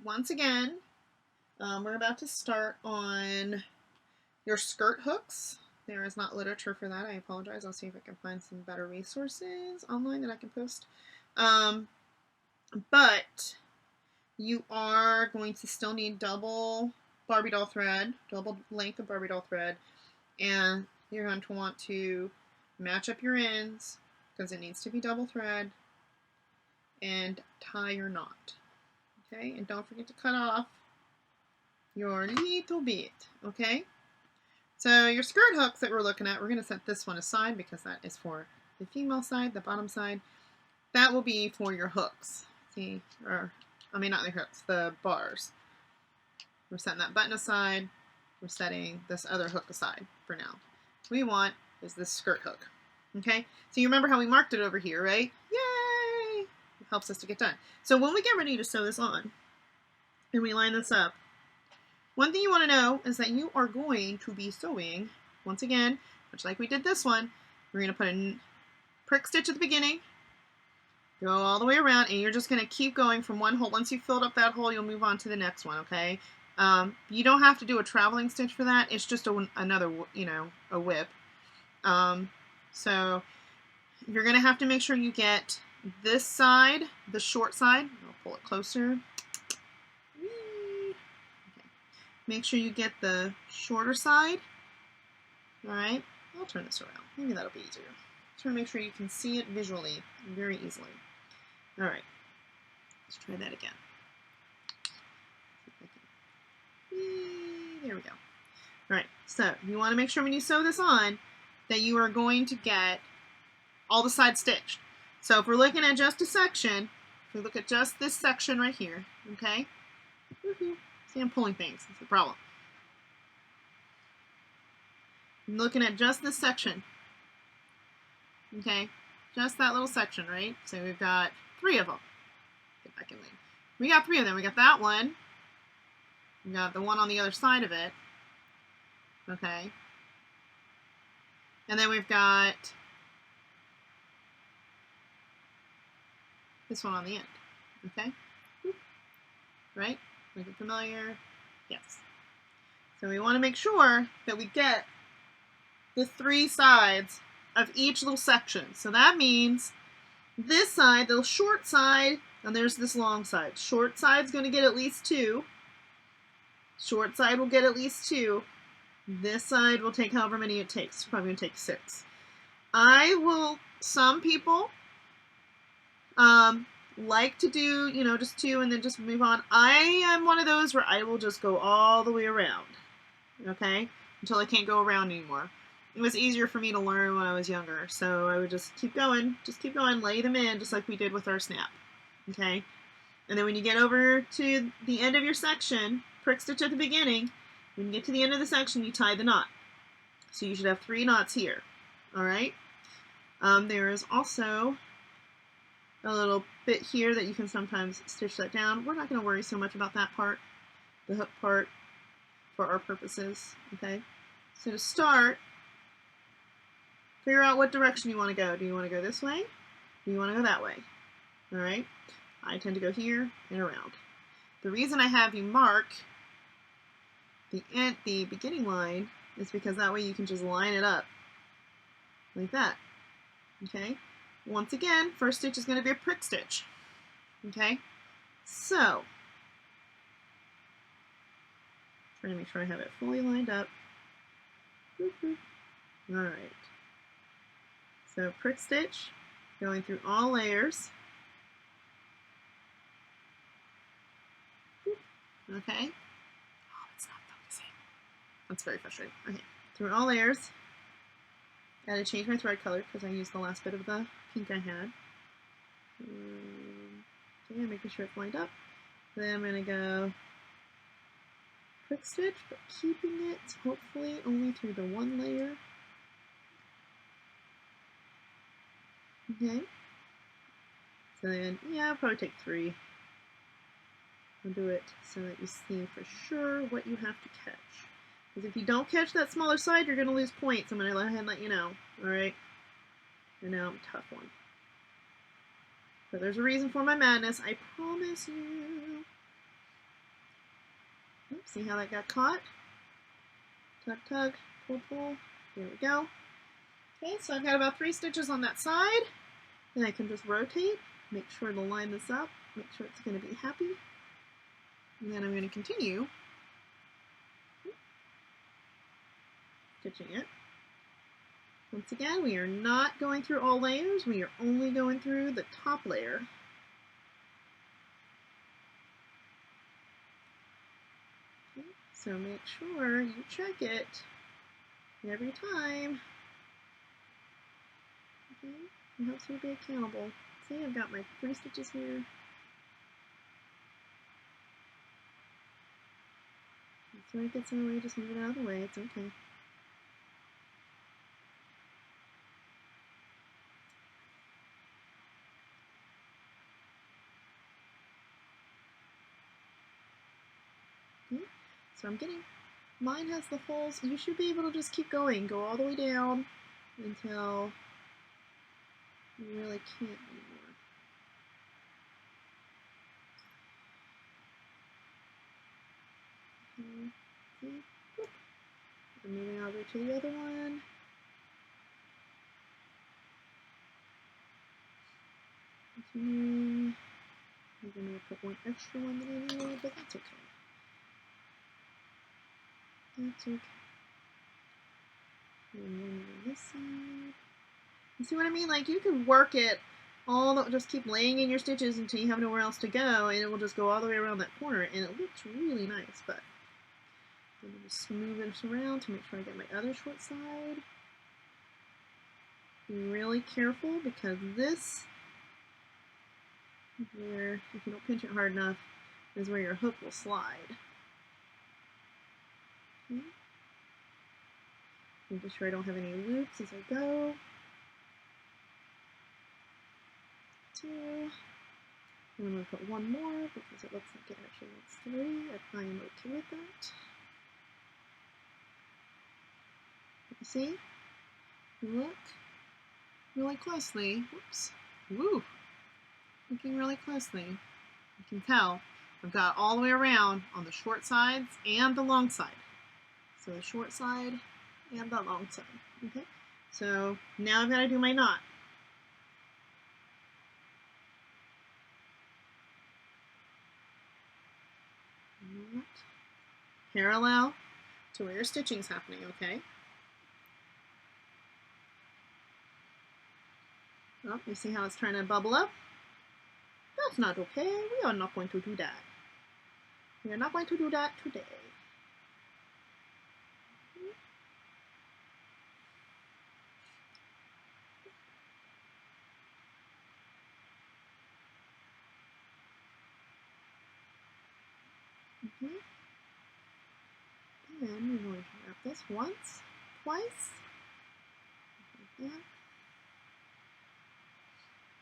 once again, we're about to start on your skirt hooks. There is not literature for that. I apologize. I'll see if I can find some better resources online that I can post. But you are going to still need double Barbie doll thread, double length of Barbie doll thread, and you're going to want to match up your ends because it needs to be double thread, and tie your knot. Okay, and don't forget to cut off your little bit. Okay, so your skirt hooks that we're looking at, we're going to set this one aside because that is for the female side, the bottom side. That will be for your hooks. See, not the hooks, the bars. We're setting that button aside. We're setting this other hook aside for now. What we want is this skirt hook. Okay, so you remember how we marked it over here, right? Yay! It helps us to get done. So when we get ready to sew this on, and we line this up, one thing you want to know is that you are going to be sewing, once again, much like we did this one, we're going to put a prick stitch at the beginning, go all the way around, and you're just going to keep going from one hole. Once you've filled up that hole, you'll move on to the next one, okay? You don't have to do a traveling stitch for that. It's just another, a whip. So you're going to have to make sure you get this side, the short side. I'll pull it closer. Okay. Make sure you get the shorter side. All right. I'll turn this around. Maybe that'll be easier. Just want to make sure you can see it visually very easily. All right. Let's try that again. There we go. All right. So you want to make sure when you sew this on that you are going to get all the sides stitched. So if we're looking at just a section, if we look at just this section right here, okay? See, I'm pulling things. That's the problem. I'm looking at just this section. Okay? Just that little section, right? So we've got 3 of them. Get back in there. We got 3 of them. We got that one. We got the one on the other side of it. Okay? And then we've got this one on the end. Okay? Right? Looking familiar? Yes. So we want to make sure that we get the 3 sides of each little section. So that means this side, the short side, and there's this long side. Short side's going to get at least 2. Short side will get at least 2. This side will take however many it takes. It's probably going to take 6. Some people like to do, just 2 and then just move on. I am one of those where I will just go all the way around, okay, until I can't go around anymore. It was easier for me to learn when I was younger, so I would just keep going, lay them in, just like we did with our snap, okay? And then when you get over to the end of your section, prick stitch at the beginning, when you get to the end of the section, you tie the knot. So you should have 3 knots here, all right? There is also a little bit here that you can sometimes stitch that down. We're not going to worry so much about that part, the hook part, for our purposes, okay? So to start, figure out what direction you want to go. Do you want to go this way? Do you want to go that way? All right? I tend to go here and around. The reason I have you mark the beginning line is because that way you can just line it up like that, okay? Once again, first stitch is going to be a prick stitch, okay? So, trying to make sure I have it fully lined up. All right. So prick stitch, going through all layers. Okay. Oh, it's not focusing. That's very frustrating. Okay. Through all layers. Gotta change my thread color because I used the last bit of the pink I had. Okay, making sure it's lined up. Then I'm going to go prick stitch, but keeping it hopefully only through the one layer. Okay. So then, yeah, I'll probably take 3. I'll do it so that you see for sure what you have to catch. Because if you don't catch that smaller side, you're going to lose points. I'm going to go ahead and let you know. Alright? And now I'm a tough one. But there's a reason for my madness, I promise you. See how that got caught? Tug, tug, pull, pull. There we go. Okay, so I've got about 3 stitches on that side. Then I can just rotate, make sure to line this up, make sure it's going to be happy. And then I'm going to continue stitching it. Once again, we are not going through all layers, we are only going through the top layer. Okay, so make sure you check it every time. Okay, it helps me be accountable. See, I've got my 3 stitches here. That's where it gets in the way, just move it out of the way, it's okay. Okay, so I'm getting, mine has the holes, you should be able to just keep going, go all the way down until you really can't anymore. Okay, see? Whoop. I'm moving over to the other one. Continuing. I'm going to put one extra one in there, but that's okay. That's okay. And one on this side. You see what I mean? Like, you can work it all, just keep laying in your stitches until you have nowhere else to go, and it will just go all the way around that corner, and it looks really nice, but I'm going to just smooth this around to make sure I get my other short side. Be really careful, because this, where, if you don't pinch it hard enough, is where your hook will slide. Okay. Making sure I don't have any loops as I go. 2. And I'm going to put one more because it looks like it actually wants 3. I am okay with that. You see? Look really closely. Whoops. Woo! Looking really closely. You can tell I've got all the way around on the short sides and the long side. So the short side and the long side. Okay? So now I've got to do my knot. Knot. Parallel to where your stitching's happening, okay? Oh, you see how it's trying to bubble up? That's not okay. We are not going to do that. We are not going to do that today. Okay. And then we're going to wrap this once, twice, like that.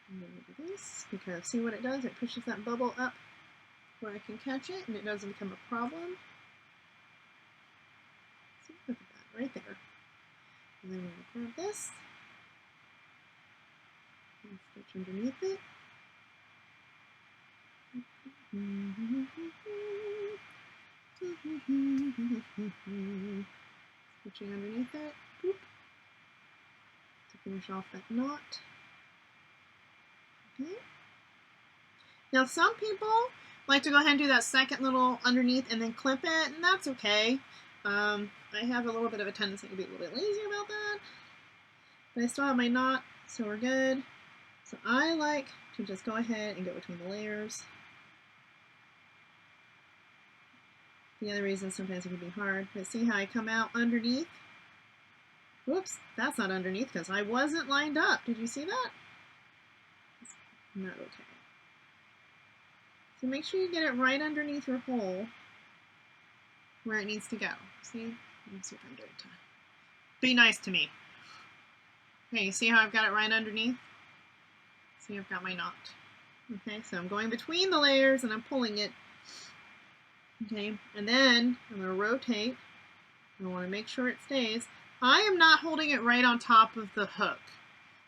And then we do this, because see what it does? It pushes that bubble up where I can catch it, and it doesn't become a problem. See, look at that, right there. And then we're going to grab this and stitch underneath it. Stitching underneath it, boop, to finish off that knot. Okay. Now some people like to go ahead and do that second little underneath and then clip it, and that's okay. I have a little bit of a tendency to be a little bit lazy about that, but I still have my knot, so we're good. So I like to just go ahead and go between the layers. The other reason sometimes it can be hard, but see how I come out underneath? Whoops, that's not underneath because I wasn't lined up. Did you see that? It's not okay. So make sure you get it right underneath your hole where it needs to go. See? Let me see if I can get it to be nice to me. Okay, you see how I've got it right underneath? See, I've got my knot. Okay, so I'm going between the layers and I'm pulling it. Okay, and then I'm going to rotate. I want to make sure it stays. I am not holding it right on top of the hook,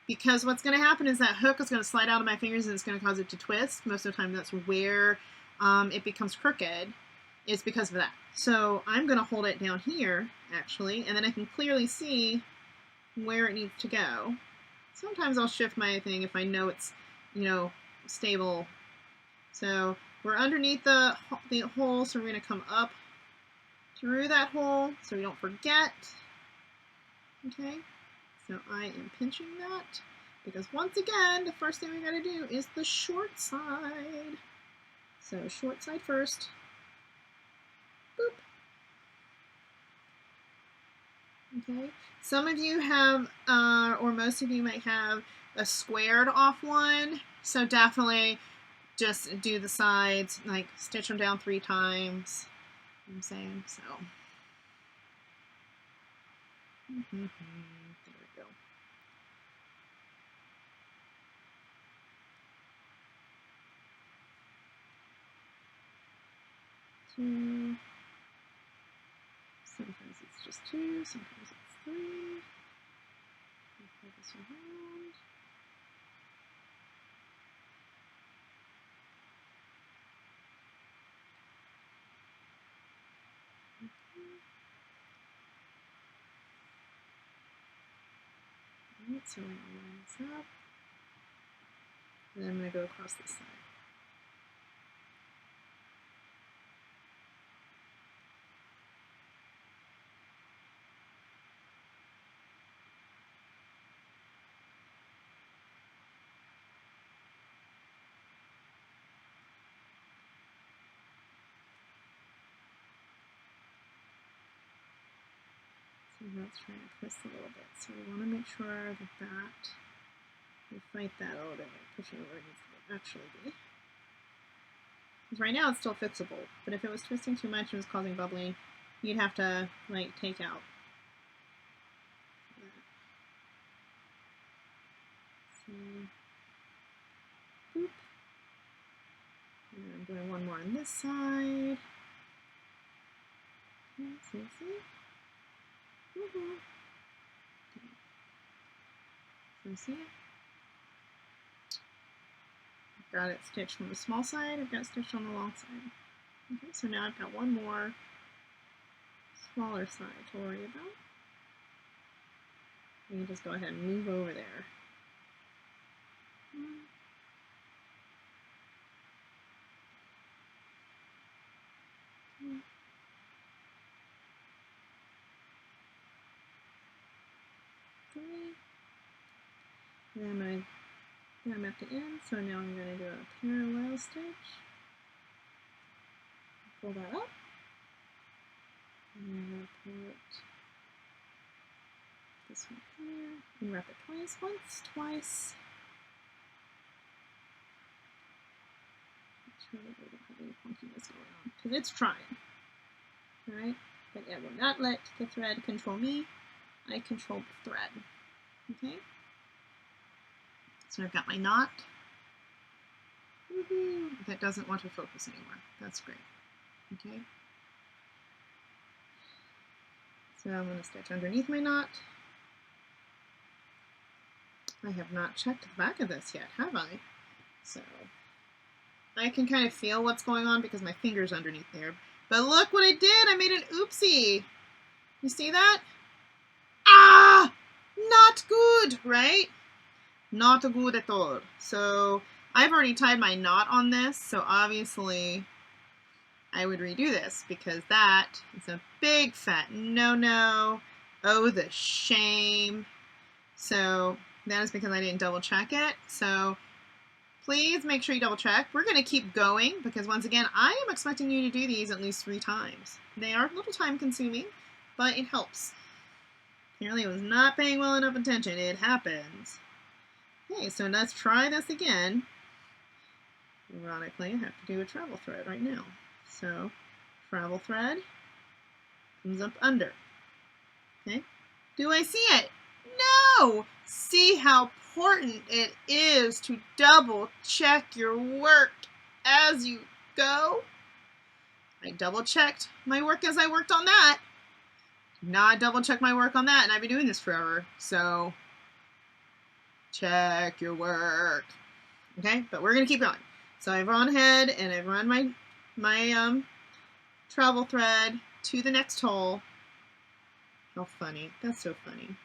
because what's going to happen is that hook is going to slide out of my fingers and it's going to cause it to twist. Most of the time that's where it becomes crooked. it's because of that. So I'm going to hold it down here, actually, and then I can clearly see where it needs to go. Sometimes I'll shift my thing if I know it's, you know, stable. So we're underneath the hole, so we're going to come up through that hole so we don't forget. Okay, so I am pinching that because once again, the first thing we got to do is the short side. So short side first. Boop. Okay, some of you have, or most of you might have a squared off one, so definitely just do the sides, like stitch them down 3 times. I'm saying so. There we go. Two. Sometimes it's just 2, sometimes it's 3. Pull this around. Alright, so I'm going to line this up. And then I'm going to go across this side. So that's trying to twist a little bit. So we want to make sure that we fight that a little bit, pushing it where it needs to actually be. Because right now it's still fixable, but if it was twisting too much and was causing bubbling, you'd have to like take out. So, boop. And I'm doing one more on this side. See? Woohoo! So see it? I've got it stitched from the small side, I've got it stitched on the long side. Okay, so now I've got one more smaller side to worry about. You can just go ahead and move over there. 1, 2, 3. Then I'm at the end, so now I'm going to do a parallel stitch. Pull that up. And I'm going to put this one here and wrap it twice. Once, twice. Make sure that we don't have any funkiness going on, because it's trying. Alright? But it will not let the thread control me. I control the thread. Okay? So I've got my knot. Woohoo! That doesn't want to focus anymore. That's great. Okay? So I'm going to stitch underneath my knot. I have not checked the back of this yet, have I? So I can kind of feel what's going on because my finger's underneath there. But look what I did! I made an oopsie! You see that? Ah! Not good, right? Not good at all. So I've already tied my knot on this, so obviously I would redo this because that is a big fat no-no. Oh, the shame. So that is because I didn't double check it. So please make sure you double check. We're going to keep going because once again, I am expecting you to do these at least 3 times. They are a little time consuming, but it helps. Apparently I was not paying well enough attention. It happens. Okay, so let's try this again. Ironically, I have to do a travel thread right now. So, travel thread comes up under. Okay, do I see it? No! See how important it is to double check your work as you go? I double checked my work as I worked on that. Now I double check my work on that, and I've been doing this forever. So, check your work. Okay, but we're gonna keep going. So I've gone ahead and I've run my travel thread to the next hole. How funny. That's so funny.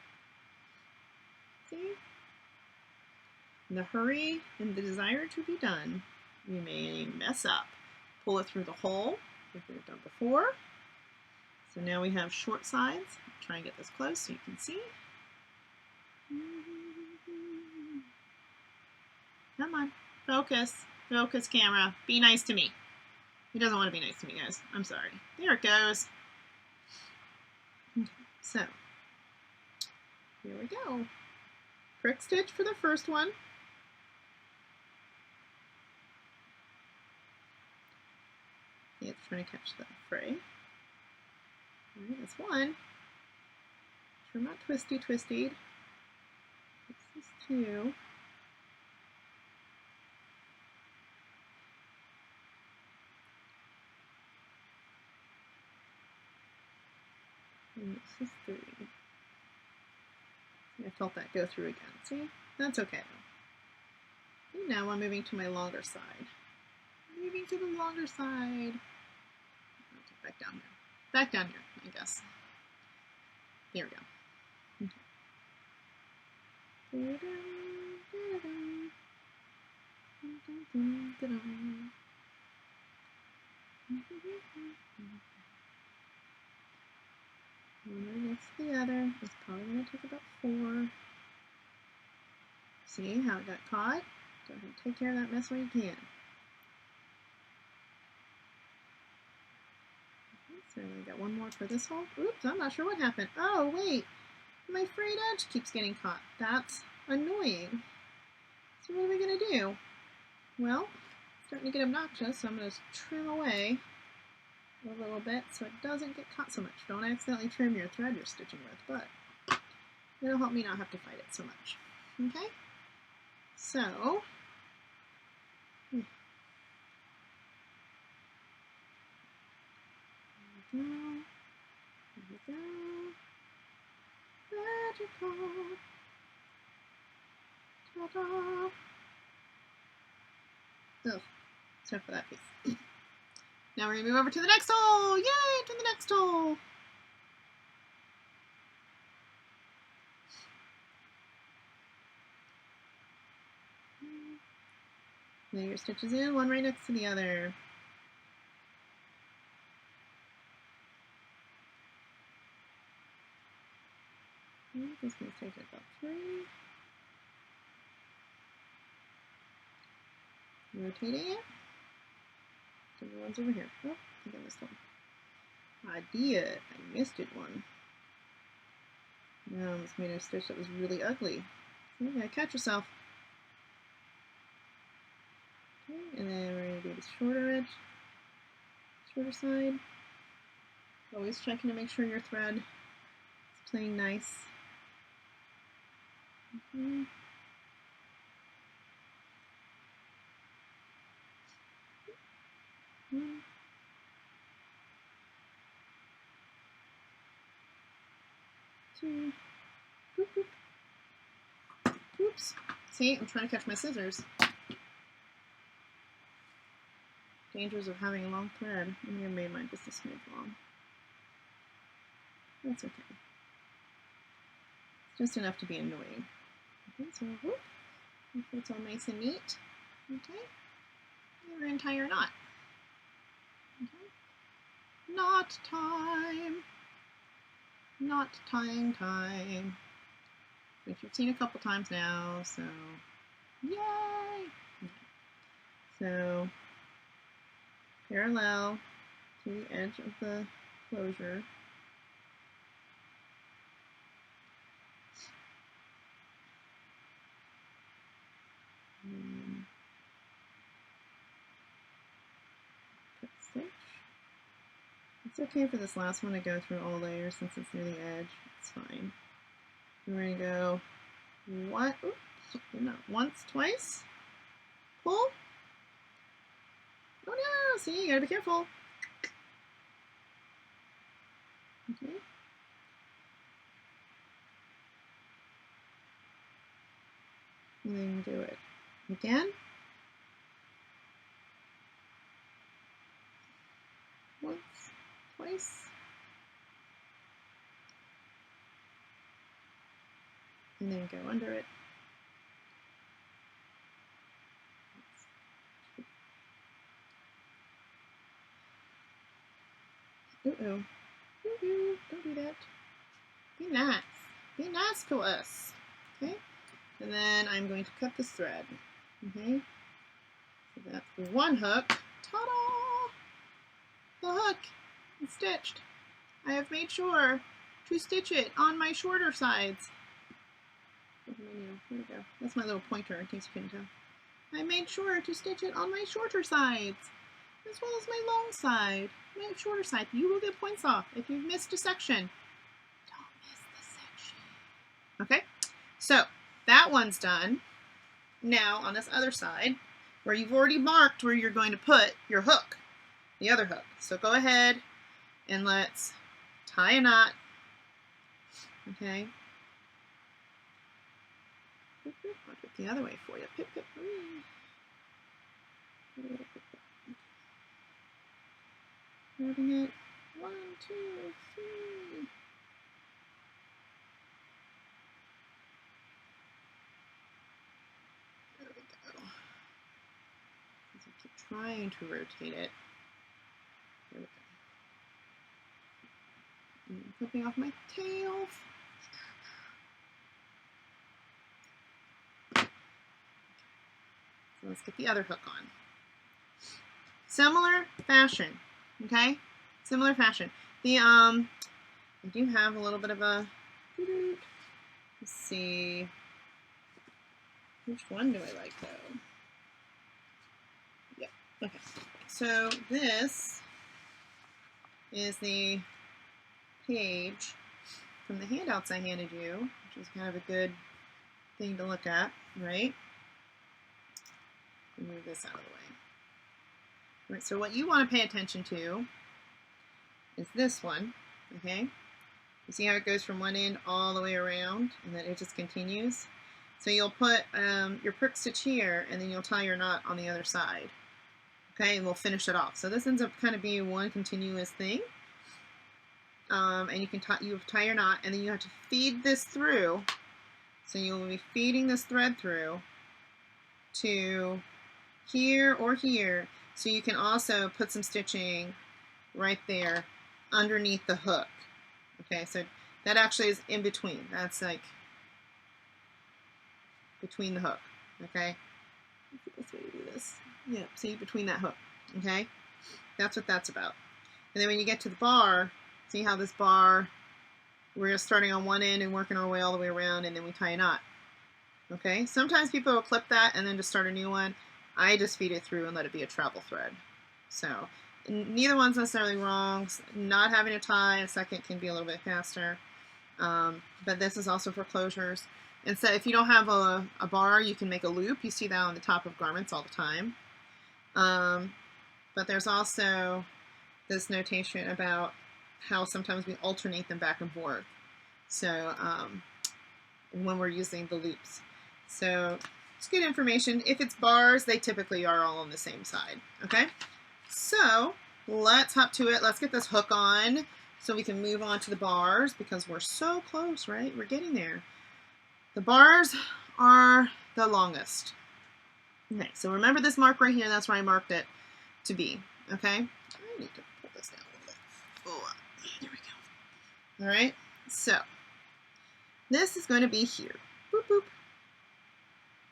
See? In the hurry and the desire to be done, you may mess up. Pull it through the hole, like we've done before. So now we have short sides. Try and get this close so you can see. Come on, focus. Focus, camera. Be nice to me. He doesn't want to be nice to me, guys. I'm sorry. There it goes. Okay, so here we go. Prick stitch for the first one. Yeah, it's trying to catch the fray. Alright, that's one. Sure, not twisty. This is two. And this is three. I felt that go through again. See? That's okay though. And now I'm moving to my longer side. Moving to the longer side. Okay, back down here. Back down here, I guess. There we go. Okay. One next to the other. It's probably going to take about 4. See how it got caught? Go ahead and take care of that mess while you can. Okay, so we got one more for this hole. Oops, I'm not sure what happened. Oh, wait. My frayed edge keeps getting caught. That's annoying. So what are we going to do? Well, it's starting to get obnoxious, so I'm going to trim away a little bit so it doesn't get caught so much. Don't accidentally trim your thread you're stitching with, but it'll help me not have to fight it so much. Okay? So, here we go. Magical. Ta-da. Ugh, sorry for that piece. Now we're going to move over to the next hole. Yay, to the next hole. Lay your stitches in, one right next to the other. This one's taking about 3. Rotating it. So the one's over here. Oh, I think I missed one. I did. I missed it one. No, I almost made a stitch that was really ugly. You gotta catch yourself. Okay, and then we're going to do the shorter edge, shorter side. Always checking to make sure your thread is playing nice. 1, 2, boop, boop. Oops. See, I'm trying to catch my scissors. Dangers of having a long thread. I may have made mine just a smidge long. That's okay. It's just enough to be annoying. Okay, so whoop. It's all nice and neat. Okay. Your entire knot. Okay. Knot time. Knot tying time. Which you've seen a couple times now, so yay! Okay. So parallel to the edge of the closure. Cut stitch. It's okay for this last one to go through all layers since it's near the edge. It's fine. We're going to go once, twice. Pull. Oh no! See, you gotta be careful. Okay. And then do it again. Once, twice. And then go under it. Uh-oh. Don't do that. Be nice. Be nice to us. Okay? And then I'm going to cut this thread. Okay? So that's one hook. Ta-da! The hook is stitched. I have made sure to stitch it on my shorter sides. Here we go. That's my little pointer in case you couldn't tell. I made sure to stitch it on my shorter sides, as well as my long side, my shorter side. You will get points off if you've missed a section. Don't miss the section. Okay, so that one's done. Now on this other side, where you've already marked where you're going to put your hook, the other hook. So go ahead and let's tie a knot. Okay. I'll do it the other way for you. Pip, pip, Starting it. 1, 2, 3. There we go. I keep trying to rotate it. There we go. I'm clipping off my tails. So let's get the other hook on. Similar fashion, okay? Similar fashion. The I do have a little bit of a. Let's see. Which one do I like though? Yeah. Okay. So this is the page from the handouts I handed you, which is kind of a good thing to look at, right? Move this out of the way. All right, so what you want to pay attention to is this one, okay? You see how it goes from one end all the way around, and then it just continues? So you'll put your prick stitch here, and then you'll tie your knot on the other side, okay? And we'll finish it off. So this ends up kind of being one continuous thing. And you can tie your knot, and then you have to feed this through. So you'll be feeding this thread through to here or here, so you can also put some stitching right there underneath the hook. Okay, so that actually is in between. That's like between the hook. Okay, that's the best way to do this. Yeah, see, between that hook. Okay, that's what that's about. And then when you get to the bar, see how this bar, we're starting on one end and working our way all the way around, and then we tie a knot. Okay, sometimes people will clip that and then just start a new one. I just feed it through and let it be a travel thread. So neither one's necessarily wrong. Not having to tie a second can be a little bit faster. But this is also for closures. And so if you don't have a bar, you can make a loop. You see that on the top of garments all the time. But there's also this notation about how sometimes we alternate them back and forth. So when we're using the loops. So it's good information. If it's bars, they typically are all on the same side. Okay, so let's hop to it. Let's get this hook on so we can move on to the bars because we're so close, right? We're getting there. The bars are the longest. Okay, so remember this mark right here. That's where I marked it to be. Okay, I need to pull this down a little bit. Oh, there we go. All right, so this is going to be here. Boop, boop.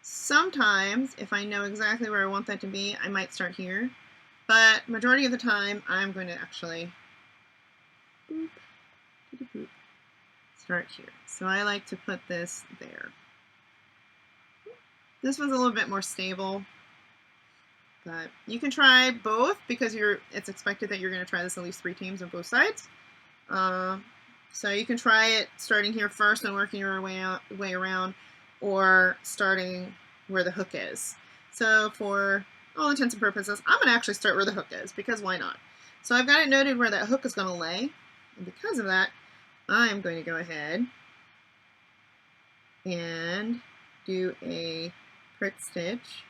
Sometimes, if I know exactly where I want that to be, I might start here. But majority of the time, I'm going to actually boop, boop, start here. So I like to put this there. This one's a little bit more stable. But you can try both because it's expected that you're going to try this at least 3 times on both sides. So you can try it starting here first and working your way around, or starting where the hook is. So for all intents and purposes, I'm going to actually start where the hook is, because why not? So I've got it noted where that hook is going to lay, and because of that, I'm going to go ahead and do a prick stitch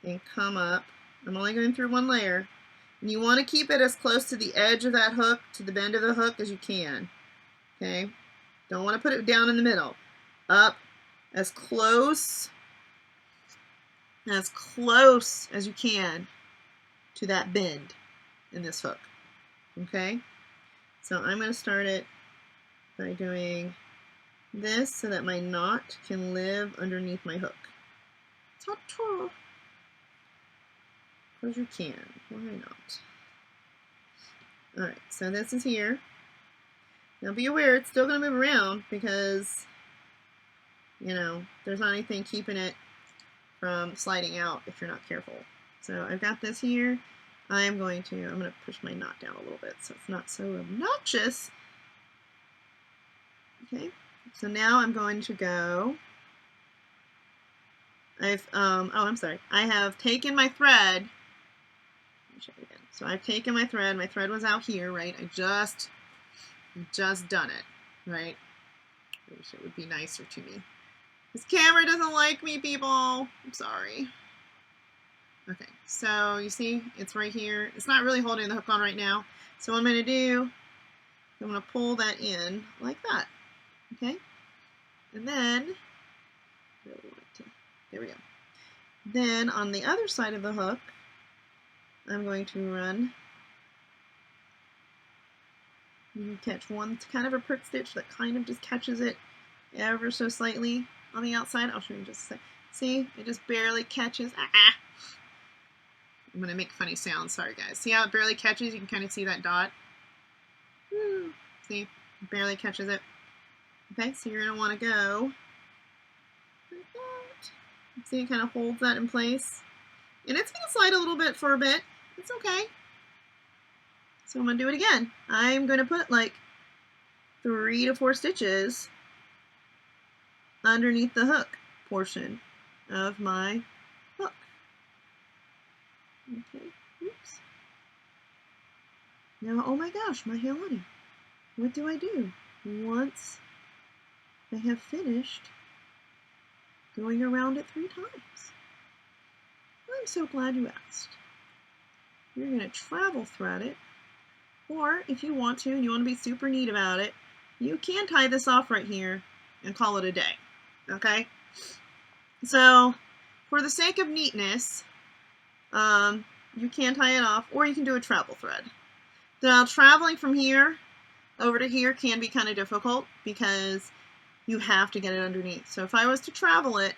and come up. I'm only going through one layer, And you want to keep it as close to the edge of that hook, to the bend of the hook, as you can. Okay? Don't want to put it down in the middle. Up as close as you can to that bend in this hook. Okay? So I'm going to start it by doing this so that my knot can live underneath my hook. Ta-ta! Because you can. Why not? Alright, so this is here. Now be aware, it's still going to move around because, you know, there's not anything keeping it from sliding out if you're not careful. So I've got this here. I'm going to push my knot down a little bit so it's not so obnoxious. Okay, so now I'm going to go, I have taken my thread. Let me show you again. So I've taken my thread was out here, right? I just done it, right? I wish it would be nicer to me. This camera doesn't like me, people. I'm sorry. Okay, so you see, it's right here. It's not really holding the hook on right now. So what I'm going to do, I'm going to pull that in like that. Okay? And then, there we go. Then on the other side of the hook, I'm going to run. You can catch one kind of a prick stitch that kind of just catches it ever so slightly on the outside. I'll show you in just a sec. See, it just barely catches. I'm going to make funny sounds. Sorry, guys. See how it barely catches? You can kind of see that dot. Woo. See? It barely catches it. Okay, so you're going to want to go like that. See, it kind of holds that in place. And it's going to slide a little bit for a bit. It's okay. So I'm going to do it again. I'm going to put like 3 to 4 stitches underneath the hook portion of my hook. Okay, oops. Now, oh my gosh, my honey. What do I do? Once I have finished going around it 3 times. I'm so glad you asked. You're going to travel thread it, or if you want to and you want to be super neat about it, you can tie this off right here and call it a day. Okay? So, for the sake of neatness, you can tie it off, or you can do a travel thread. Now, traveling from here over to here can be kind of difficult because you have to get it underneath. So if I was to travel it,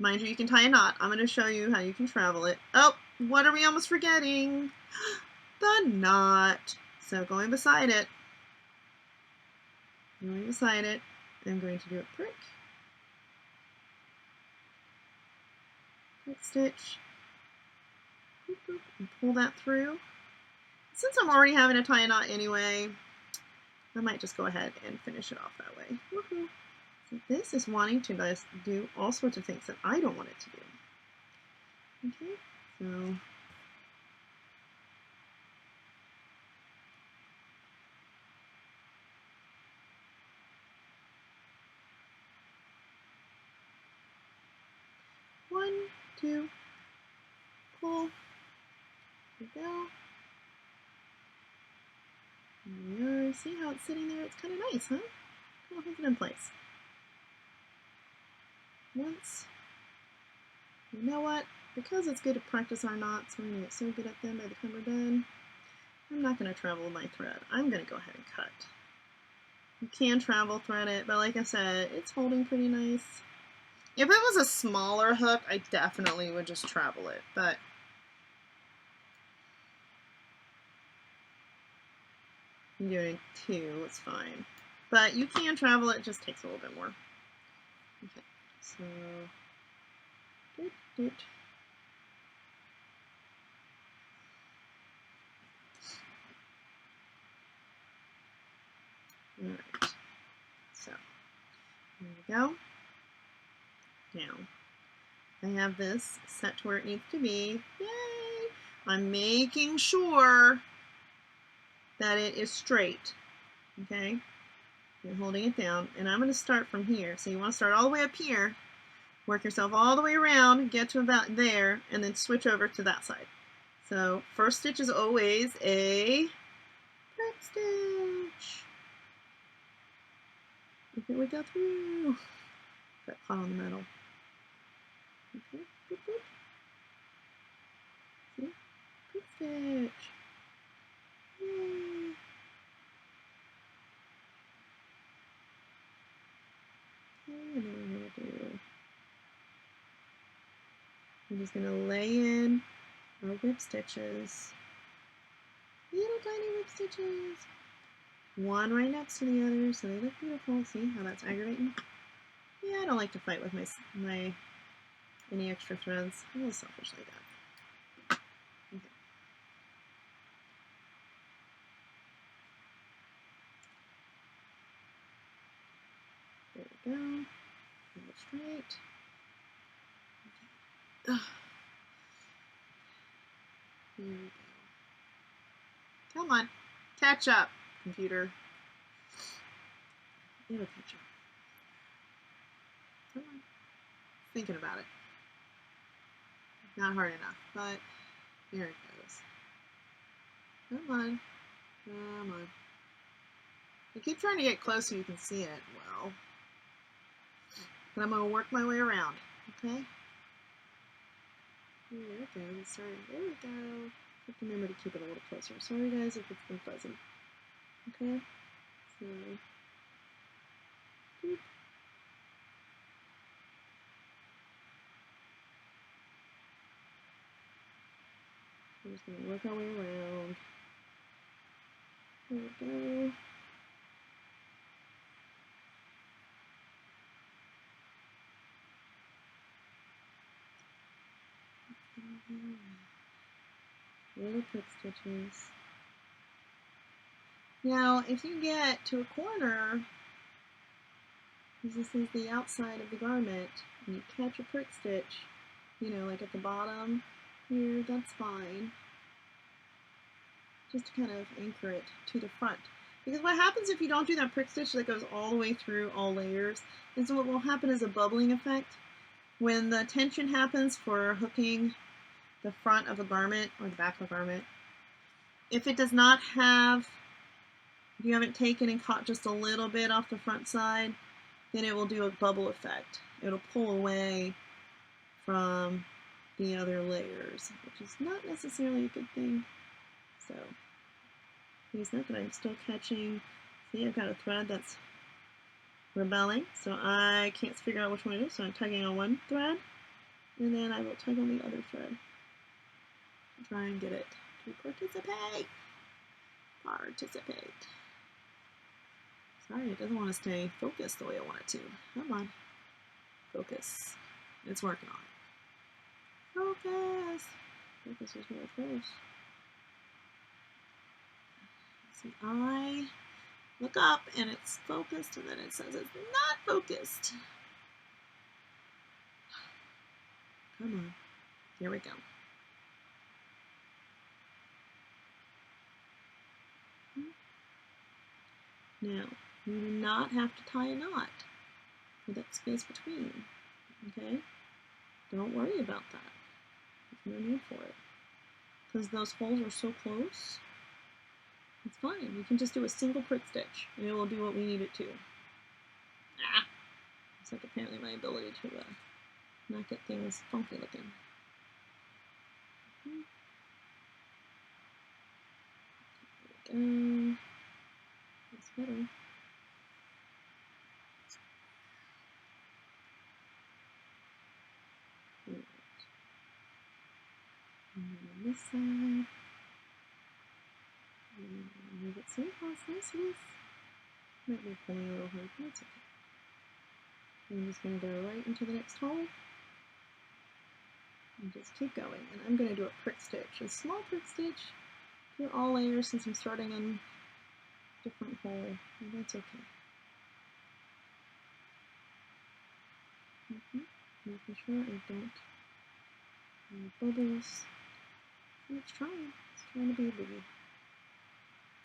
mind you, you can tie a knot. I'm going to show you how you can travel it. Oh, what are we almost forgetting? The knot. So going beside it, I'm going to do a prick stitch, and pull that through. Since I'm already having to tie a knot anyway, I might just go ahead and finish it off that way. Woohoo! So this is wanting to do all sorts of things that I don't want it to do. Okay, so one, two, pull, there we go. And see how it's sitting there? It's kind of nice, huh? Kind of holds it in place. Once, you know what? Because it's good to practice our knots, we're going to get so good at them by the time we're done. I'm not going to travel my thread. I'm going to go ahead and cut. You can travel thread it, but like I said, it's holding pretty nice. If it was a smaller hook, I definitely would just travel it, but I'm doing 2, it's fine. But you can travel it, just takes a little bit more. Okay, so Alright, so there we go. Now, I have this set to where it needs to be. Yay! I'm making sure that it is straight. Okay? You're holding it down, and I'm going to start from here. So you want to start all the way up here, work yourself all the way around, get to about there, and then switch over to that side. So first stitch is always a prick stitch. If it would go through. Got caught on the metal. Okay, boop, boop. See? Prick stitch. Yay. Okay, and then we're going to do, I'm just going to lay in our whip stitches. Little tiny whip stitches. One right next to the other, so they look beautiful. See how that's aggravating? Yeah, I don't like to fight with my any extra threads. I'm a little selfish like that. Okay. There we go. Pull it straight. Okay. Here we go. Come on, catch up, computer. It'll catch up. Come on. Thinking about it. Not hard enough, but here it goes. Come on. Come on. I keep trying to get close so you can see it well. But I'm going to work my way around, okay? There it goes. Sorry. There we go. Have to remember to keep it a little closer. Sorry guys if it's been fuzzy. Okay? So, boop. We're just going to work our way around. There we go. Little prick stitches. Now, if you get to a corner, because this is the outside of the garment, and you catch a prick stitch, you know, like at the bottom here, that's fine. Just to kind of anchor it to the front. Because what happens if you don't do that prick stitch that goes all the way through all layers, is what will happen is a bubbling effect. When the tension happens for hooking the front of a garment or the back of a garment, if it does not have, if you haven't taken and caught just a little bit off the front side, then it will do a bubble effect. It'll pull away from the other layers, which is not necessarily a good thing. So please note that I'm still catching. See, I've got a thread that's rebelling, so I can't figure out which one it is, so I'm tugging on one thread, and then I will tug on the other thread. Try and get it to participate. Participate. Sorry, it doesn't want to stay focused the way I want it to. Come on. Focus. It's working on it. Focus. Focus is real close. See, I look up and it's focused, and then it says it's not focused. Come on. Here we go. Now, you do not have to tie a knot for that space between, okay? Don't worry about that. There's no need for it. Because those holes are so close, it's fine. You can just do a single prick stitch, and it will do what we need it to. Ah! It's like apparently my ability to not get things funky looking. There we go. That's better. Right. And on this side. Move it so close, nice. Might be pulling a little hard, but it's okay. I'm just going to go right into the next hole. And just keep going. And I'm going to do a prick stitch, a small prick stitch through all layers since I'm starting in a different hole. And that's okay. Making sure I don't have bubbles. And it's trying. It's trying to be a boogie.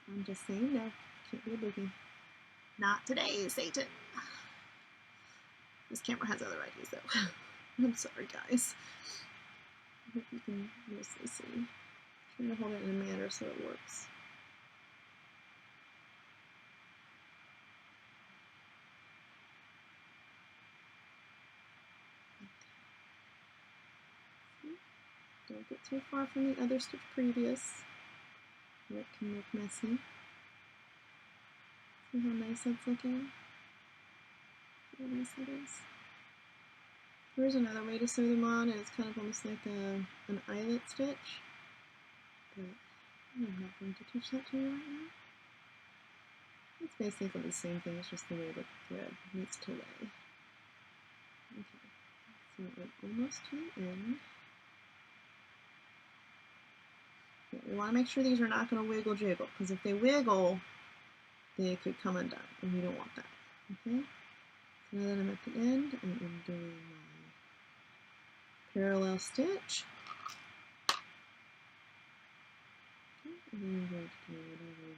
I'm just saying no. Can't be a boogie. Not today, Satan. This camera has other ideas though. I'm sorry, guys. I hope you can mostly see. trying to hold it in a manner so it works. Don't get too far from the other stitch previous, or it can look messy. See how nice that's looking? See how nice that is? Here's another way to sew them on, and it's kind of almost like an eyelet stitch. But I'm not going to teach that to you right now. It's basically the same thing, it's just the way the thread needs to lay. Okay, so we're almost to the end. Okay, we want to make sure these are not going to wiggle jiggle, because if they wiggle, they could come undone, and we don't want that. Okay, so now that I'm at the end, I am doing my parallel stitch. Okay, and then I'm going to do another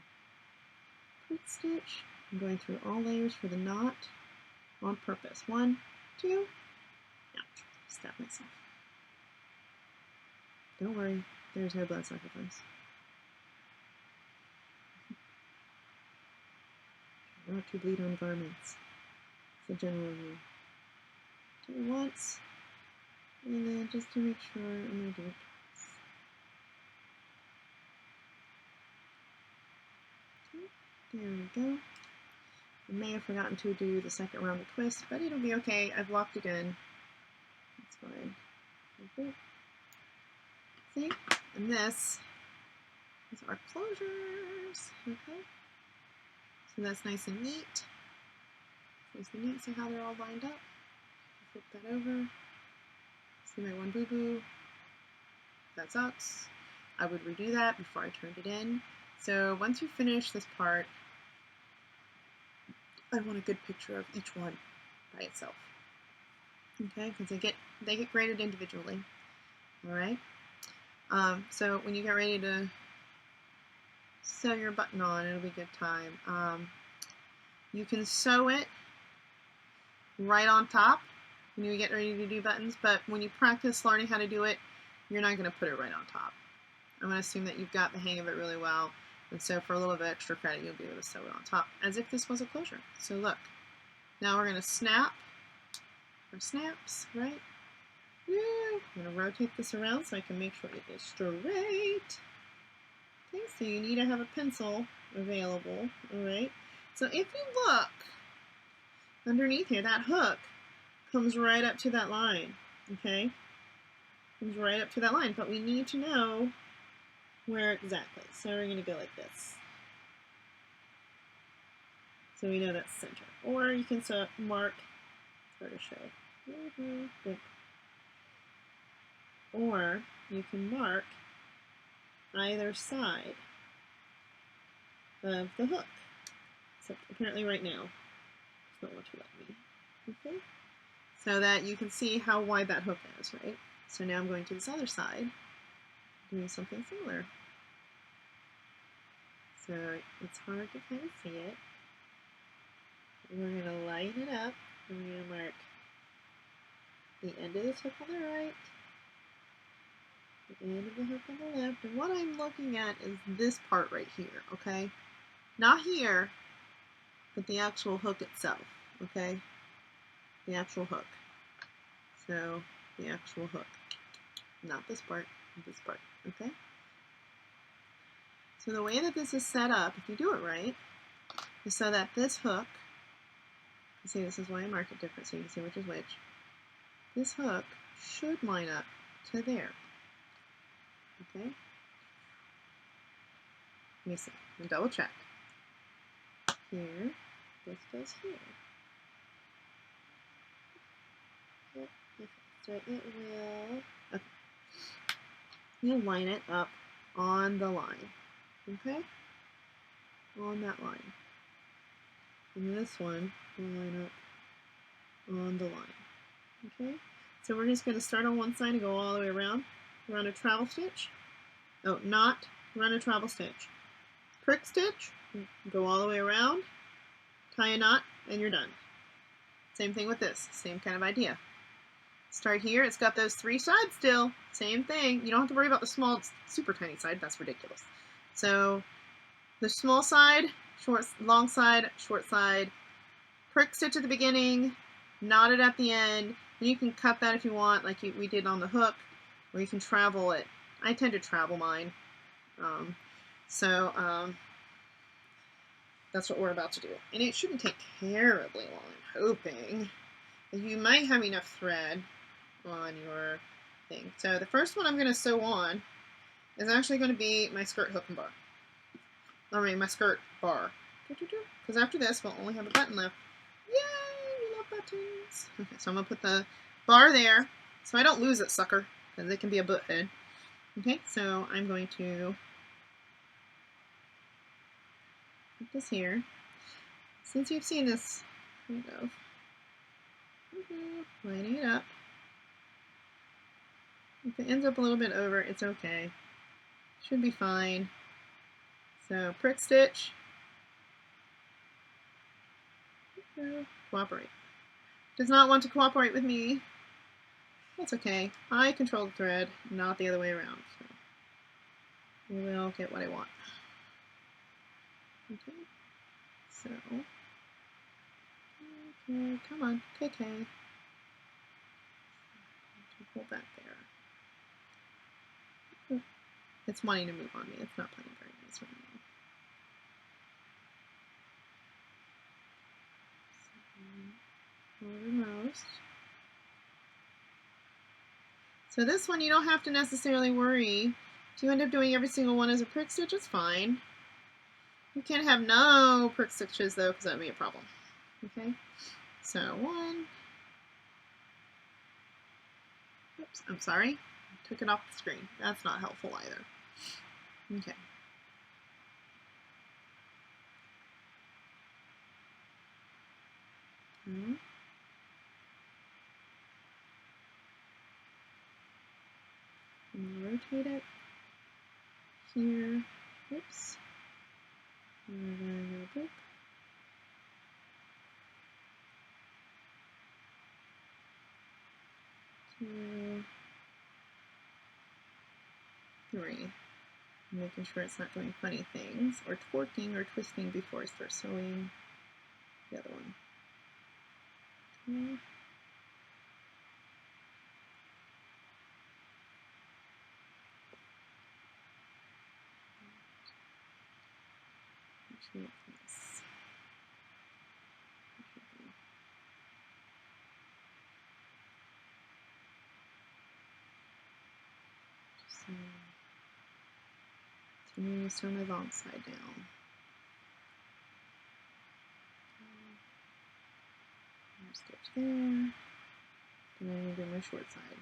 quick stitch. I'm going through all layers for the knot on purpose. 1, 2, ouch, stabbed myself. Don't worry, there's no blood sacrifice. Try not to bleed on garments. It's a general rule. Do it once, and then just to make sure, I'm going to do it twice. Okay, there we go. I may have forgotten to do the second round of twist, but it'll be okay. I've locked it in. That's fine. Okay. See? And this is our closures. Okay. So that's nice and neat. Nice and neat. See how they're all lined up? Flip that over. See my one boo-boo? That sucks. I would redo that before I turned it in. So once you finish this part, I want a good picture of each one by itself. Okay, because they get graded individually. All right. So when you get ready to sew your button on, it'll be a good time. You can sew it right on top when you get ready to do buttons, but when you practice learning how to do it, you're not going to put it right on top. I'm going to assume that you've got the hang of it really well, and so for a little bit of extra credit, you'll be able to sew it on top as if this was a closure. So look, now we're going to snap our snaps, right? Woo! I'm going to rotate this around so I can make sure it is straight. Okay, so you need to have a pencil available, all right? So if you look underneath here, that hook comes right up to that line, okay? Comes right up to that line, but we need to know where exactly. So we're going to go like this. So we know that's center. Or you can mark, it's hard to show. Or you can mark either side of the hook. Except apparently right now, it's not want to let me. Okay? So that you can see how wide that hook is, right? So now I'm going to this other side, doing something similar. So it's hard to kind of see it. We're going to light it up. I'm going to mark the end of this hook on the right, the end of the hook on the left, and what I'm looking at is this part right here, okay? Not here, but the actual hook itself, okay? The actual hook. So the actual hook. Not this part, okay? So the way that this is set up, if you do it right, is so that this hook, you see this is why I mark it different so you can see which is which, this hook should line up to there, okay? Let me see, I'll double check. Here, this goes here. Yep, so it will, okay. You'll line it up on the line, okay? On that line. And this one will line up on the line, okay? So we're just going to start on one side and go all the way around. Run a travel stitch. Oh, not run a travel stitch. Prick stitch, go all the way around, tie a knot, and you're done. Same thing with this, same kind of idea. Start here. It's got those 3 sides still. Same thing. You don't have to worry about the small, super tiny side. That's ridiculous. So the small side, short, long side, short side, prick stitch at the beginning, knot it at the end, and you can cut that if you want, like we did on the hook, or you can travel it. I tend to travel mine. That's what we're about to do. And it shouldn't take terribly long, I'm hoping. You might have enough thread on your thing. So the first one I'm going to sew on is actually going to be my skirt hook and bar. I mean, my skirt bar. Because after this, we'll only have a button left. Yay! We love buttons. Okay, so I'm going to put the bar there so I don't lose it, sucker, because it can be a butt head. Okay, so I'm going to put this here. Since you've seen this, kind of, lining it up. If it ends up a little bit over, it's okay. Should be fine. So prick stitch. Cooperate. Does not want to cooperate with me. That's okay. I control the thread, not the other way around. So we will get what I want. Okay. So, okay, come on, KK. Hold that there. It's wanting to move on me. It's not playing very nice right now. Most. So this one you don't have to necessarily worry. If you end up doing every single one as a prick stitch, it's fine. You can't have no prick stitches though, because that would be a problem. Okay, so 1. Oops, I'm sorry. I took it off the screen. That's not helpful either. Okay. Rotate it here. Oops. And then go boop. 2, 3. Making sure it's not doing funny things or twerking or twisting before I start sewing the other one. Okay. This. Continue to sew my long side down. Stitch there, and then do my short side.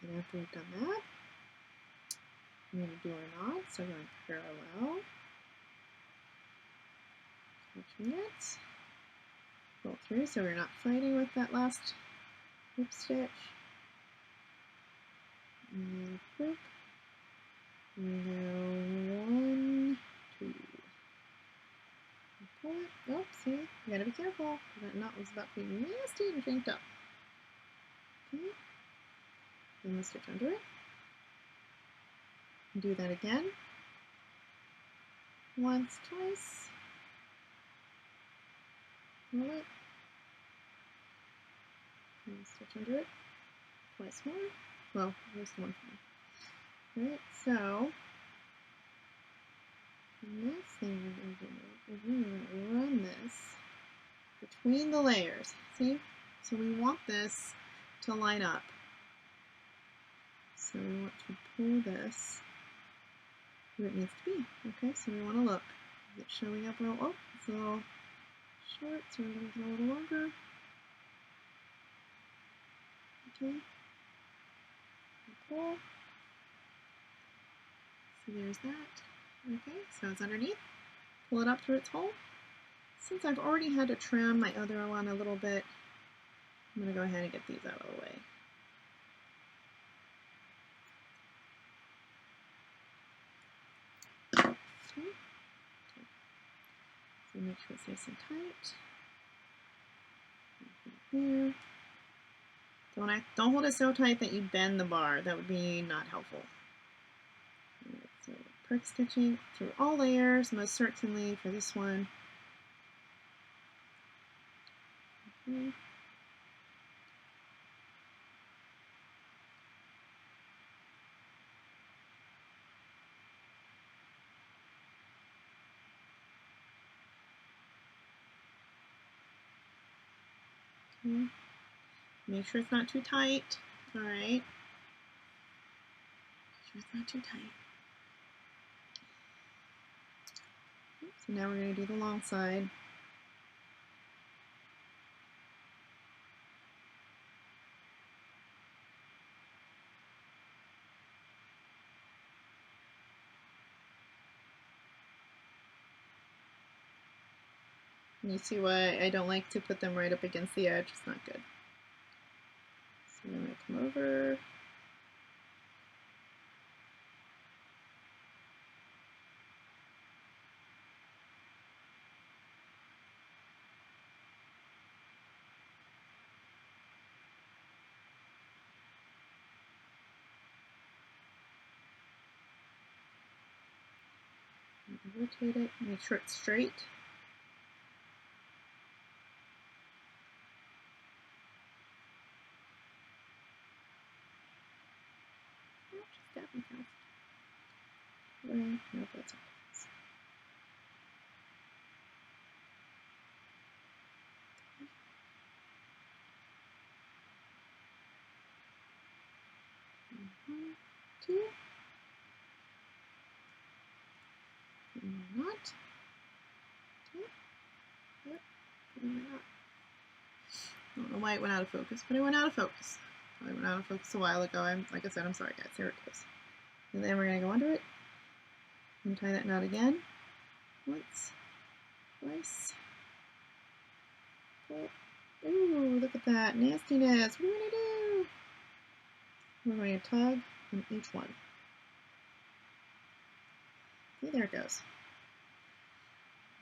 And after we've done that, I'm going to do our knot, so we're going parallel, touching it, pull through so we're not fighting with that last hoop stitch, and then and now 1, 2. Pull it. Oh, see, you gotta be careful. That knot was about to be nasty and janked up. Okay. Then we'll stitch under it. Do that again. Once, twice. Pull it. And stitch under it. Twice more. Well, just one more. Alright, so the next thing we're going to do is we're going to run this between the layers. See? So we want this to line up. So we want to pull this where it needs to be. Okay, so we want to look. Is it showing up well? Oh, it's a little short, so we're going to go a little longer. Okay. Pull. So there's that. Okay, so it's underneath. Pull it up through its hole. Since I've already had to trim my other one a little bit, I'm going to go ahead and get these out of the way. Okay. So make sure it's nice and tight. There. Don't hold it so tight that you bend the bar. That would be not helpful. Right, so prick stitching through all layers, most certainly for this one. Okay. Okay. Make sure it's not too tight. All right. Make sure it's not too tight. Okay, so now we're going to do the long side. And you see why I don't like to put them right up against the edge. It's not good. So I'm going to come over. Rotate it, make sure it's straight. Nope, that's not. Two. Not. Two. Yep. Not. I don't know why it went out of focus, but it went out of focus. I went out of focus a while ago. Like I said, I'm sorry, guys. Here it goes. And then we're going to go under it and tie that knot again. Once, twice. Pull. Ooh, look at that nastiness. What are we going to do? We're going to tug on each one. Okay, there it goes.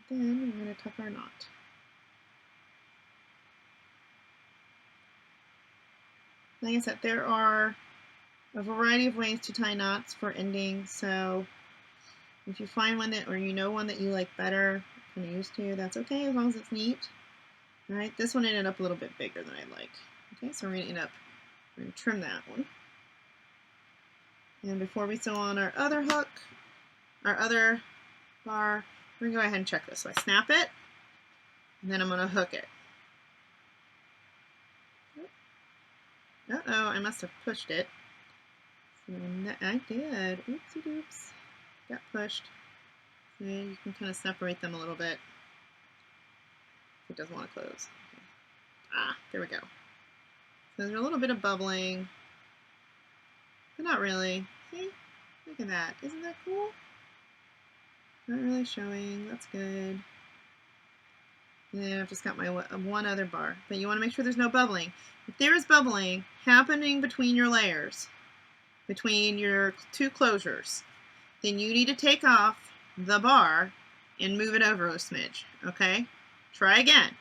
Then we're going to tuck our knot. Like I said, there are a variety of ways to tie knots for endings, so if you find one that, or you know one that you like better, kind of used to, that's okay as long as it's neat. All right, this one ended up a little bit bigger than I like. Okay, so we're going to trim that one. And before we sew on our other hook, our other bar, we're going to go ahead and check this. So I snap it, and then I'm going to hook it. Uh-oh, I must have pushed it. So I did. Oopsie doops. Got pushed. So you can kind of separate them a little bit. It doesn't want to close. Okay. Ah, there we go. So there's a little bit of bubbling, but not really. See? Look at that. Isn't that cool? Not really showing. That's good. And then I've just got my one other bar. But you want to make sure there's no bubbling. If there is bubbling happening between your layers, between your two closures, then you need to take off the bar and move it over a smidge, okay? Try again.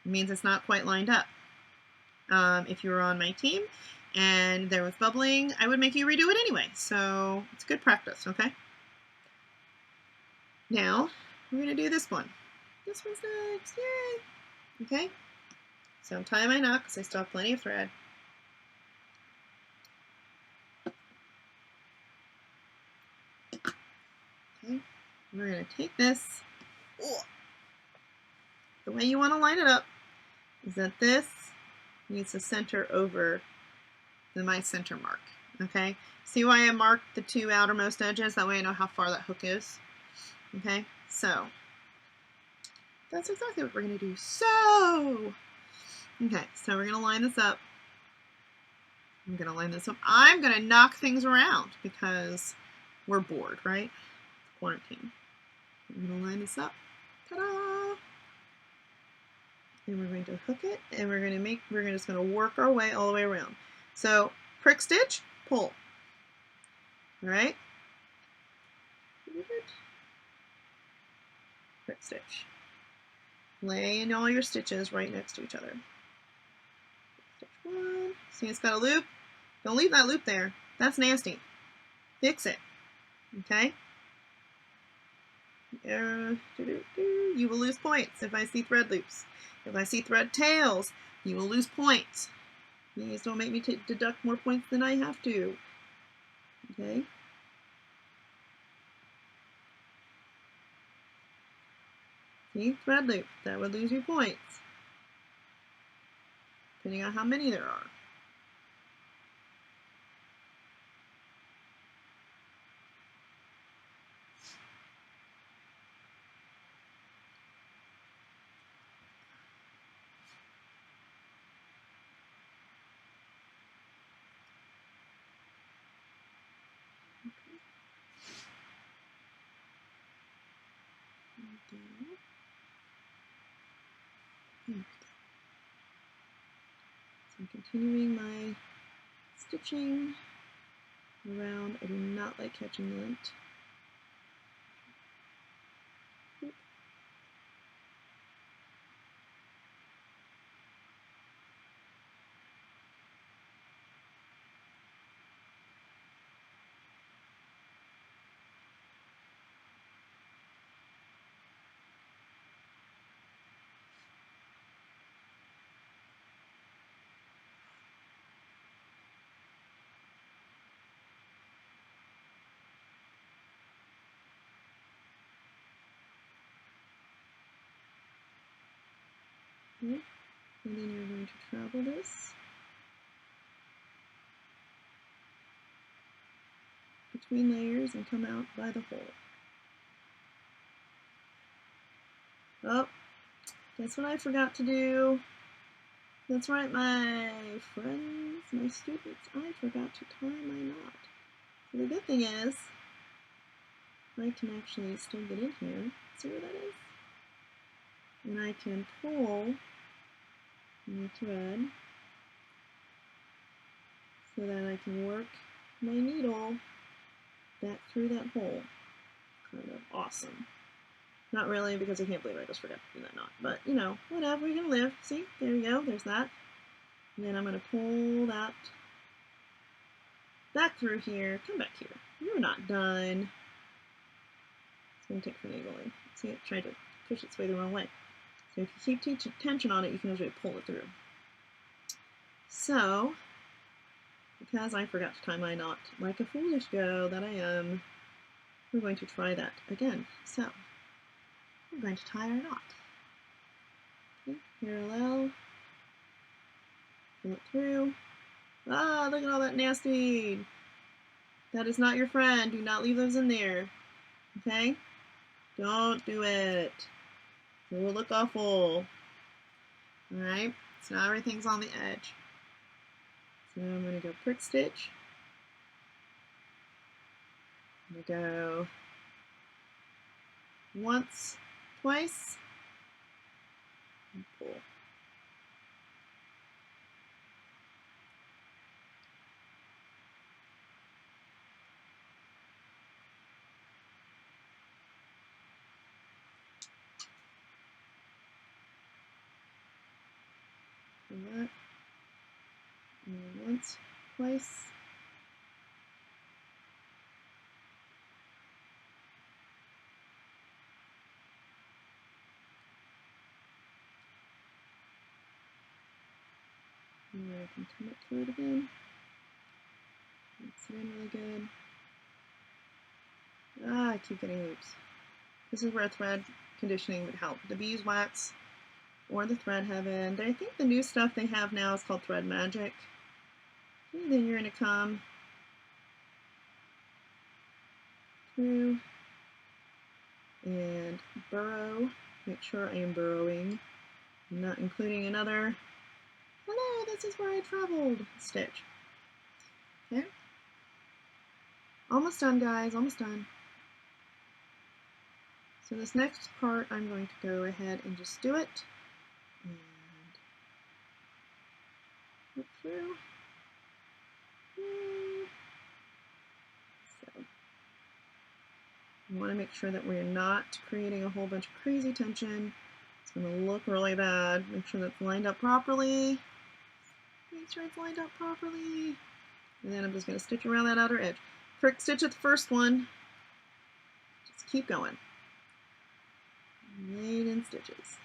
It means it's not quite lined up. If you were on my team and there was bubbling, I would make you redo it anyway. So it's good practice, okay? Now, we're going to do this one. This one's next, yay! Okay, so I'm tying my knot because I still have plenty of thread. Okay, we're going to take this. The way you want to line it up is that this needs to center over my center mark. Okay, see why I marked the two outermost edges? That way I know how far that hook is. Okay, so that's exactly what we're going to do. So, okay, so we're going to line this up. I'm going to line this up. I'm going to knock things around because we're bored, right? Quarantine. I'm going to line this up. Ta-da! And we're going to hook it, and we're just going to work our way all the way around. So prick stitch, pull. All right? Prick stitch. Lay in all your stitches right next to each other. Stitch one. See, it's got a loop. Don't leave that loop there. That's nasty. Fix it. Okay? You will lose points if I see thread loops. If I see thread tails, you will lose points. Please don't make me deduct more points than I have to. Okay? See, thread loop. That would lose you points. Depending on how many there are. Okay. So I'm continuing my stitching around. I do not like catching lint. Okay. And then you're going to travel this between layers and come out by the hole. Oh, guess what I forgot to do? That's right, my friends, my students, I forgot to tie my knot. So the good thing is, I can actually still get in here. See where that is? And I can pull my thread so that I can work my needle back through that hole. Kind of awesome. Not really, because I can't believe I just forgot to do that knot. But, you know, whatever, we're going to live. See, there you go, there's that. And then I'm going to pull that back through here. Come back here. You're not done. It's going to take finagling. See, it tried to push its way the wrong way. So if you keep tension on it, you can actually pull it through. So, because I forgot to tie my knot like a foolish girl that I am, we're going to try that again. So, we're going to tie our knot. Okay, parallel, pull it through. Ah, look at all that nasty. That is not your friend. Do not leave those in there. Okay? Don't do it. It will look awful. Alright, so now everything's on the edge. So I'm going to go prick stitch. I'm going to go once, twice, and pull. Do that. And once, twice. And I can come up through it again. It's in really good. Ah, I keep getting loops. This is where thread conditioning would help. The beeswax or the Thread Heaven. I think the new stuff they have now is called Thread Magic. And then you're going to come through and burrow. Make sure I am burrowing. I'm not including another, hello, this is where I traveled, stitch. Okay? Almost done, guys, almost done. So this next part, I'm going to go ahead and just do it. And look through. So you want to make sure that we're not creating a whole bunch of crazy tension. It's going to look really bad. Make sure that's lined up properly. Make sure it's lined up properly. And then I'm just going to stitch around that outer edge. Prick stitch at the first one. Just keep going. Laid in stitches.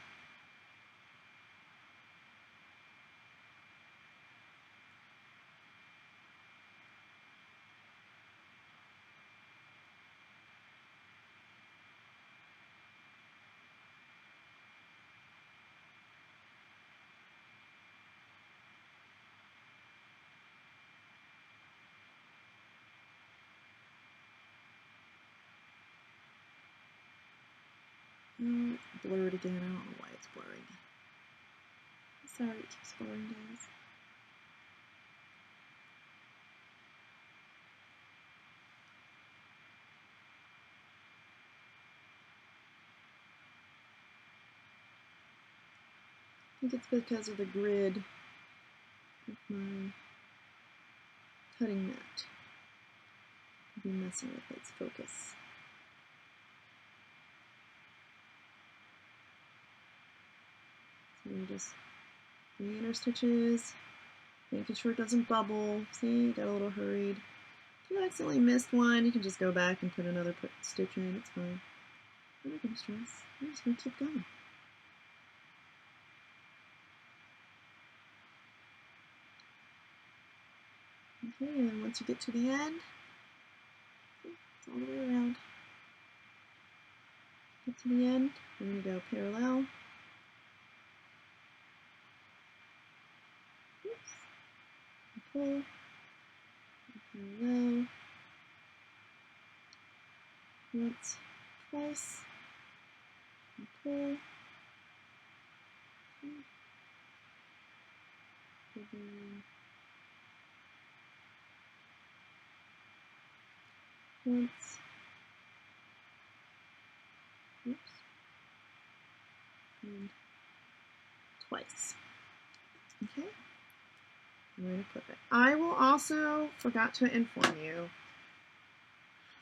Blurred again. I don't know why it's blurring. Sorry, it keeps blurring, guys. I think it's because of the grid of my cutting mat. I'll be messing with its focus. So we just doing our stitches, making sure it doesn't bubble. See, got a little hurried. If you accidentally missed one, you can just go back and put another stitch in. It's fine. I'm not going to stress. I'm just going to keep going. Okay, and then once you get to the end, it's all the way around. Get to the end, we're going to go parallel. Oops. Pull. Parallel. Once, twice. And pull. Once. Oops. And twice. Okay. I'm going to clip it. I will also forgot to inform you.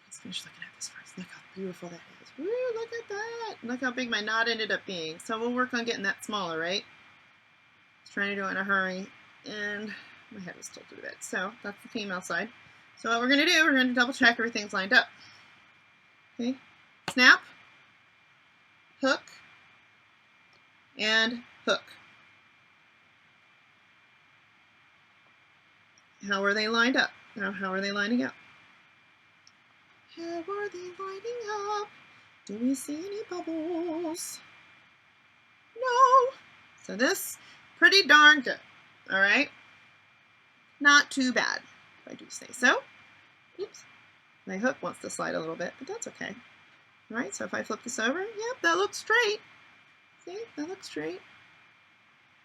Let's finish looking at this first. Look how beautiful that is. Woo, look at that. Look how big my knot ended up being. So we'll work on getting that smaller, right? I was trying to do it in a hurry, and my head was tilted a bit. So that's the female side. So what we're going to do, we're going to double check everything's lined up. Okay, snap, hook, and hook. How are they lined up? Now, how are they lining up? How are they lining up? Do we see any bubbles? No. So this, pretty darn good. All right. Not too bad, if I do say so. Oops. My hook wants to slide a little bit, but that's okay. All right, so if I flip this over, yep, that looks straight. See, that looks straight.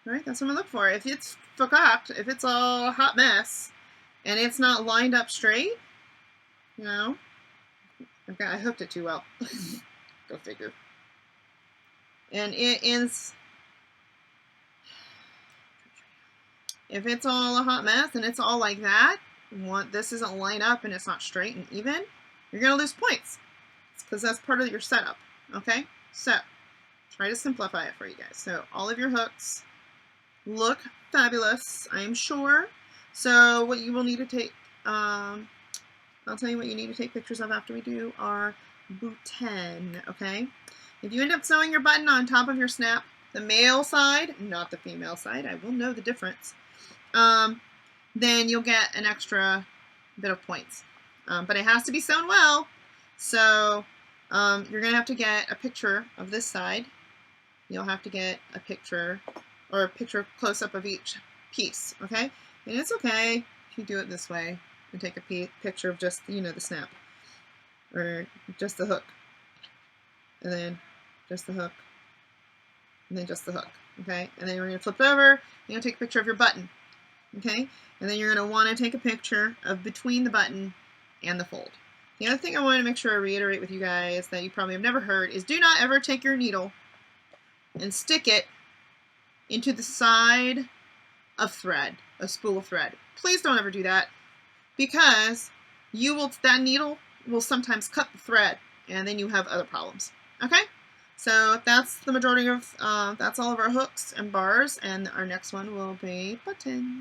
All right, that's what I'm gonna look for. If it's forgot, if it's a hot mess, and it's not lined up straight, you know, I hooked it too well. Go figure. And it is, if it's all a hot mess and it's all like that, this isn't lined up and it's not straight and even, you're gonna lose points. Because that's part of your setup, okay? So, try to simplify it for you guys. So, all of your hooks look fabulous, I am sure. So, what you will need to take, I'll tell you what you need to take pictures of after we do our bouton, okay? If you end up sewing your button on top of your snap, the male side, not the female side, I will know the difference, then you'll get an extra bit of points. But it has to be sewn well, so you're going to have to get a picture of this side. You'll have to get a picture, or a picture close-up of each piece, okay? And it's okay if you do it this way and take a picture of just, you know, the snap, or just the hook, and then just the hook, and then just the hook, okay? And then we're going to flip it over, and you'll take a picture of your button. Okay, and then you're going to want to take a picture of between the button and the fold. The other thing I want to make sure I reiterate with you guys that you probably have never heard is do not ever take your needle and stick it into the side of thread, a spool of thread. Please don't ever do that, because that needle will sometimes cut the thread, and then you have other problems. Okay, so that's the majority of that's all of our hooks and bars, and our next one will be buttons.